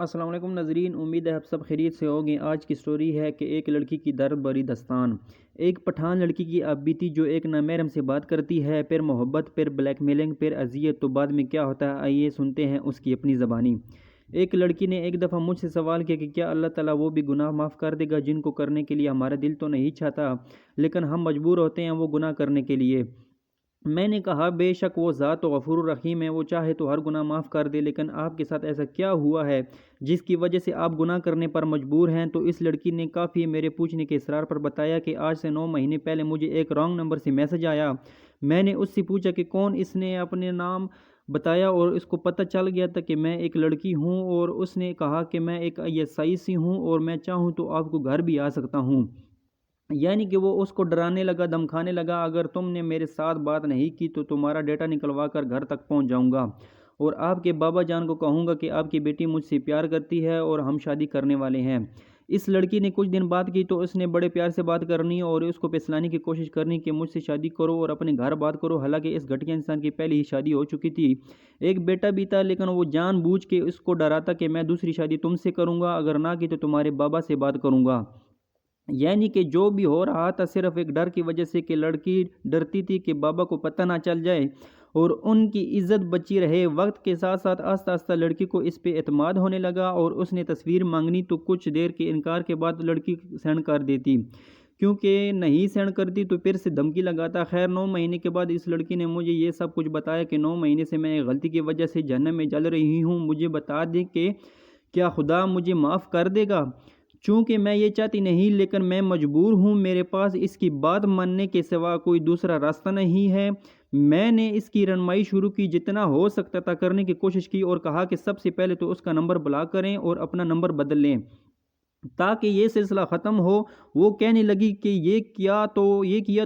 السلام علیکم ناظرین، امید ہے آپ سب خیریت سے ہوگے۔ آج کی سٹوری ہے کہ ایک لڑکی کی درد بھری داستان۔ ایک پٹھان لڑکی کی آپ بیتی جو ایک نامحرم سے بات کرتی ہے، پھر محبت، پھر بلیک میلنگ، پھر اذیت، تو بعد میں کیا ہوتا ہے آئیے سنتے ہیں اس کی اپنی زبانی۔ ایک لڑکی نے ایک دفعہ مجھ سے سوال کیا کہ کیا اللہ تعالیٰ وہ بھی گناہ معاف کر دے گا جن کو کرنے کے لیے ہمارا دل تو نہیں چاہتا لیکن ہم مجبور ہوتے ہیں وہ گناہ کرنے کے لیے؟ میں نے کہا بے شک وہ ذات تو غفور الرحیم ہے، وہ چاہے تو ہر گناہ معاف کر دے، لیکن آپ کے ساتھ ایسا کیا ہوا ہے جس کی وجہ سے آپ گناہ کرنے پر مجبور ہیں؟ تو اس لڑکی نے کافی میرے پوچھنے کے اصرار پر بتایا کہ آج سے 9 مہینے پہلے مجھے ایک رانگ نمبر سے میسج آیا۔ میں نے اس سے پوچھا کہ کون، اس نے اپنے نام بتایا اور اس کو پتہ چل گیا تھا کہ میں ایک لڑکی ہوں، اور اس نے کہا کہ میں ایک ISIC ہوں اور میں چاہوں تو آپ کو گھر بھی آ سکتا ہوں۔ یعنی کہ وہ اس کو ڈرانے لگا، دھمکانے لگا، اگر تم نے میرے ساتھ بات نہیں کی تو تمہارا ڈیٹا نکلوا کر گھر تک پہنچ جاؤں گا اور آپ کے بابا جان کو کہوں گا کہ آپ کی بیٹی مجھ سے پیار کرتی ہے اور ہم شادی کرنے والے ہیں۔ اس لڑکی نے کچھ دن بات کی تو اس نے بڑے پیار سے بات کرنی اور اس کو پھسلانے کی کوشش کرنی کہ مجھ سے شادی کرو اور اپنے گھر بات کرو، حالانکہ اس گھٹیا انسان کی پہلے ہی شادی ہو چکی تھی، ایک بیٹا بھی تھا، لیکن وہ جان بوجھ کے اس کو ڈراتا کہ میں دوسری شادی تم سے کروں گا، اگر نہ کی تو تمہارے بابا سے بات کروں گا۔ یعنی کہ جو بھی ہو رہا تھا صرف ایک ڈر کی وجہ سے کہ لڑکی ڈرتی تھی کہ بابا کو پتہ نہ چل جائے اور ان کی عزت بچی رہے۔ وقت کے ساتھ ساتھ آہستہ آہستہ لڑکی کو اس پہ اعتماد ہونے لگا اور اس نے تصویر مانگنی تو کچھ دیر کے انکار کے بعد لڑکی سینڈ کر دیتی، کیونکہ نہیں سینڈ کرتی تو پھر سے دھمکی لگاتا۔ خیر 9 مہینے کے بعد اس لڑکی نے مجھے یہ سب کچھ بتایا کہ 9 مہینے سے میں ایک غلطی کی وجہ سے جہنم میں جل رہی ہوں، مجھے بتا دیں کہ کیا خدا مجھے معاف کر دے گا؟ چونکہ میں یہ چاہتی نہیں لیکن میں مجبور ہوں، میرے پاس اس کی بات ماننے کے سوا کوئی دوسرا راستہ نہیں ہے۔ میں نے اس کی رہنمائی شروع کی، جتنا ہو سکتا تھا کرنے کی کوشش کی اور کہا کہ سب سے پہلے تو اس کا نمبر بلاک کریں اور اپنا نمبر بدل لیں تاکہ یہ سلسلہ ختم ہو۔ وہ کہنے لگی کہ یہ کیا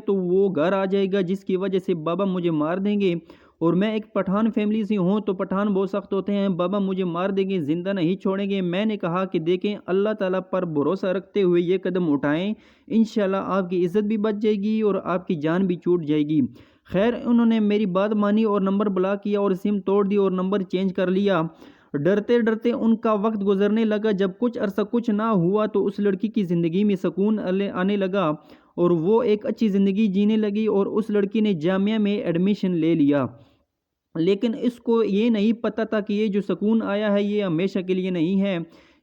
تو وہ گھر آ جائے گا جس کی وجہ سے بابا مجھے مار دیں گے، اور میں ایک پٹھان فیملی سے ہوں تو پٹھان بہت سخت ہوتے ہیں، بابا مجھے مار دیں گے، زندہ نہیں چھوڑیں گے۔ میں نے کہا کہ دیکھیں اللہ تعالیٰ پر بھروسہ رکھتے ہوئے یہ قدم اٹھائیں، انشاءاللہ آپ کی عزت بھی بچ جائے گی اور آپ کی جان بھی چھوٹ جائے گی۔ خیر انہوں نے میری بات مانی اور نمبر بلاک کیا اور سم توڑ دی اور نمبر چینج کر لیا۔ ڈرتے ڈرتے ان کا وقت گزرنے لگا۔ جب کچھ عرصہ کچھ نہ ہوا تو اس لڑکی کی زندگی میں سکون آنے لگا اور وہ ایک اچھی زندگی جینے لگی اور اس لڑکی نے جامعہ میں ایڈمیشن لے لیا، لیکن اس کو یہ نہیں پتہ تھا کہ یہ جو سکون آیا ہے یہ ہمیشہ کے لیے نہیں ہے،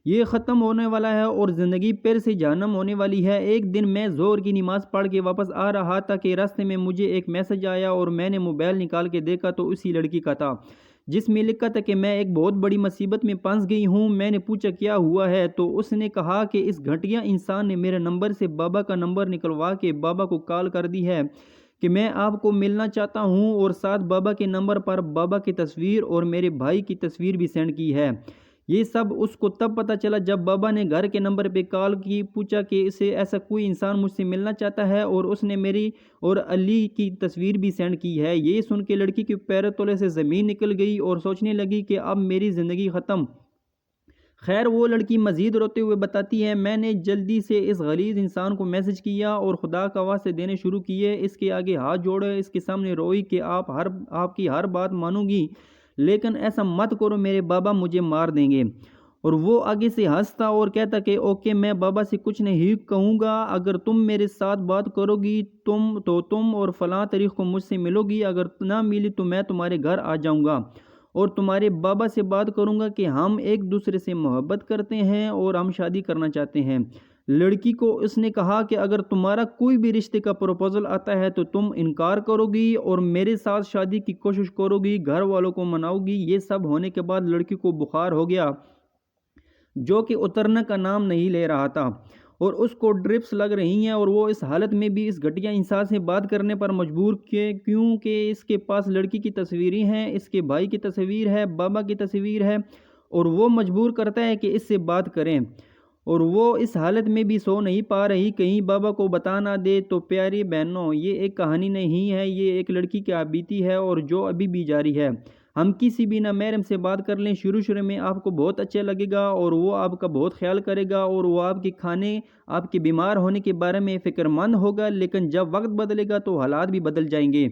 یہ ختم ہونے والا ہے اور زندگی پھر سے جہنم ہونے والی ہے۔ ایک دن میں ظہر کی نماز پڑھ کے واپس آ رہا تھا کہ راستے میں مجھے ایک میسج آیا اور میں نے موبائل نکال کے دیکھا تو اسی لڑکی کا تھا، جس میں لکھا تھا کہ میں ایک بہت بڑی مصیبت میں پھنس گئی ہوں۔ میں نے پوچھا کیا ہوا ہے تو اس نے کہا کہ اس گھٹیا انسان نے میرے نمبر سے بابا کا نمبر نکلوا کے بابا کو کال کر دی ہے کہ میں آپ کو ملنا چاہتا ہوں، اور ساتھ بابا کے نمبر پر بابا کی تصویر اور میرے بھائی کی تصویر بھی سینڈ کی ہے۔ یہ سب اس کو تب پتہ چلا جب بابا نے گھر کے نمبر پہ کال کی، پوچھا کہ اسے ایسا کوئی انسان مجھ سے ملنا چاہتا ہے، اور اس نے میری اور علی کی تصویر بھی سینڈ کی ہے۔ یہ سن کے لڑکی کے پیروں تلے سے زمین نکل گئی اور سوچنے لگی کہ اب میری زندگی ختم۔ خیر وہ لڑکی مزید روتے ہوئے بتاتی ہے میں نے جلدی سے اس غلیظ انسان کو میسج کیا اور خدا کا واسطے دینے شروع کیے، اس کے آگے ہاتھ جوڑے، اس کے سامنے روئی کہ آپ کی ہر بات مانوں گی لیکن ایسا مت کرو، میرے بابا مجھے مار دیں گے۔ اور وہ آگے سے ہنستا اور کہتا کہ اوکے میں بابا سے کچھ نہیں کہوں گا، اگر تم میرے ساتھ بات کرو گی تم اور فلاں تاریخ کو مجھ سے ملو گی، اگر نہ ملی تو میں تمہارے گھر آ جاؤں گا اور تمہارے بابا سے بات کروں گا کہ ہم ایک دوسرے سے محبت کرتے ہیں اور ہم شادی کرنا چاہتے ہیں۔ لڑکی کو اس نے کہا کہ اگر تمہارا کوئی بھی رشتے کا پروپوزل آتا ہے تو تم انکار کرو گی اور میرے ساتھ شادی کی کوشش کرو گی، گھر والوں کو مناؤ گی۔ یہ سب ہونے کے بعد لڑکی کو بخار ہو گیا جو کہ اترنے کا نام نہیں لے رہا تھا اور اس کو ڈرپس لگ رہی ہیں، اور وہ اس حالت میں بھی اس گھٹیا انسان سے بات کرنے پر مجبور کیونکہ اس کے پاس لڑکی کی تصویریں ہیں، اس کے بھائی کی تصویر ہے، بابا کی تصویر ہے، اور وہ مجبور کرتا ہے کہ اس سے بات کریں، اور وہ اس حالت میں بھی سو نہیں پا رہی کہیں بابا کو بتا نہ دے۔ تو پیاری بہنوں، یہ ایک کہانی نہیں ہے، یہ ایک لڑکی کی آپ بیتی ہے اور جو ابھی بھی جاری ہے۔ ہم کسی بھی نامحرم سے بات کر لیں، شروع میں آپ کو بہت اچھا لگے گا اور وہ آپ کا بہت خیال کرے گا اور وہ آپ کے کھانے، آپ کے بیمار ہونے کے بارے میں فکر مند ہوگا، لیکن جب وقت بدلے گا تو حالات بھی بدل جائیں گے۔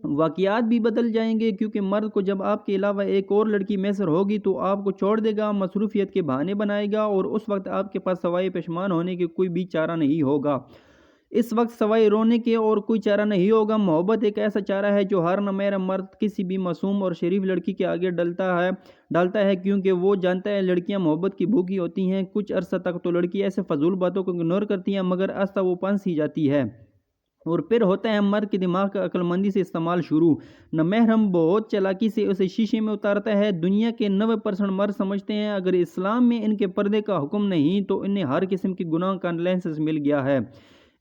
واقعات بھی بدل جائیں گے، کیونکہ مرد کو جب آپ کے علاوہ ایک اور لڑکی میسر ہوگی تو آپ کو چھوڑ دے گا، مصروفیت کے بہانے بنائے گا، اور اس وقت آپ کے پاس سوائے پشیمان ہونے کے کوئی بھی چارہ نہیں ہوگا۔ اس وقت سوائے رونے کے اور کوئی چارہ نہیں ہوگا۔ محبت ایک ایسا چارہ ہے جو ہر نامحرم مرد کسی بھی معصوم اور شریف لڑکی کے آگے ڈالتا ہے، کیونکہ وہ جانتا ہے لڑکیاں محبت کی بھوکی ہوتی ہیں۔ کچھ عرصہ تک تو لڑکی ایسے فضول باتوں کو اگنور کرتی ہے، مگر آہستہ وہ پنس ہی جاتی ہے، اور پھر ہوتا ہے مرد کے دماغ کا عقل مندی سے استعمال شروع۔ نامحرم بہت چالاکی سے اسے شیشے میں اتارتا ہے۔ دنیا کے 90% مرد سمجھتے ہیں اگر اسلام میں ان کے پردے کا حکم نہیں تو انہیں ہر قسم کے گناہ کا لائسنس مل گیا ہے،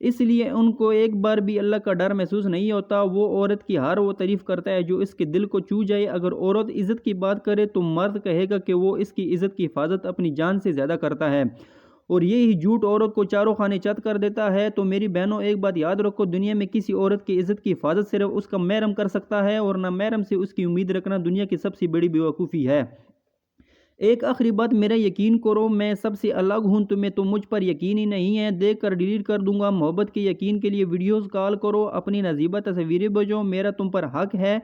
اس لیے ان کو ایک بار بھی اللہ کا ڈر محسوس نہیں ہوتا۔ وہ عورت کی ہر وہ تعریف کرتا ہے جو اس کے دل کو چھو جائے۔ اگر عورت عزت کی بات کرے تو مرد کہے گا کہ وہ اس کی عزت کی حفاظت اپنی جان سے زیادہ کرتا ہے، اور یہی جھوٹ عورت کو چاروں خانے چت کر دیتا ہے۔ تو میری بہنوں، ایک بات یاد رکھو، دنیا میں کسی عورت کی عزت کی حفاظت صرف اس کا محرم کر سکتا ہے، اور نامحرم سے اس کی امید رکھنا دنیا کی سب سے بڑی بیوقوفی ہے۔ ایک آخری بات، میرا یقین کرو، میں سب سے الگ ہوں، تمہیں تو مجھ پر یقین ہی نہیں ہے، دیکھ کر ڈیلیٹ کر دوں گا۔ محبت کے یقین کے لیے ویڈیوز کال کرو، اپنی نازیبہ تصویریں بھیجو، میرا تم پر حق ہے۔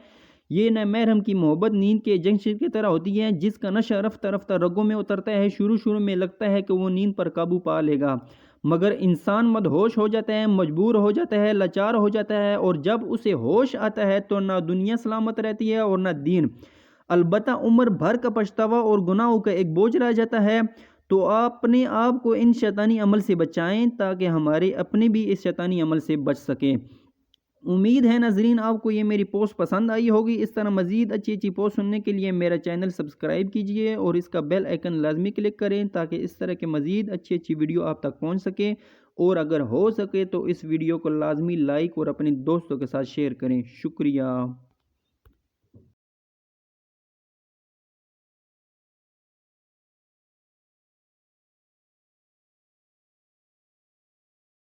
یہ نامحرم کی محبت نیند کے جنکشن کی طرح ہوتی ہے، جس کا نشہ رفتہ رفتہ رگوں میں اترتا ہے۔ شروع میں لگتا ہے کہ وہ نیند پر قابو پا لے گا، مگر انسان مدہوش ہو جاتا ہے، مجبور ہو جاتا ہے، لاچار ہو جاتا ہے، اور جب اسے ہوش آتا ہے تو نہ دنیا سلامت رہتی ہے اور نہ دین، البتہ عمر بھر کا پچھتاوا اور گناہوں کا ایک بوجھ رہ جاتا ہے۔ تو اپنے آپ کو ان شیطانی عمل سے بچائیں تاکہ ہمارے اپنے بھی اس شیطانی عمل سے بچ سکیں۔ امید ہے ناظرین آپ کو یہ میری پوسٹ پسند آئی ہوگی۔ اس طرح مزید اچھی پوسٹ سننے کے لیے میرا چینل سبسکرائب کیجئے اور اس کا بیل آئیکن لازمی کلک کریں تاکہ اس طرح کے مزید اچھی ویڈیو آپ تک پہنچ سکے، اور اگر ہو سکے تو اس ویڈیو کو لازمی لائک اور اپنے دوستوں کے ساتھ شیئر کریں۔ شکریہ۔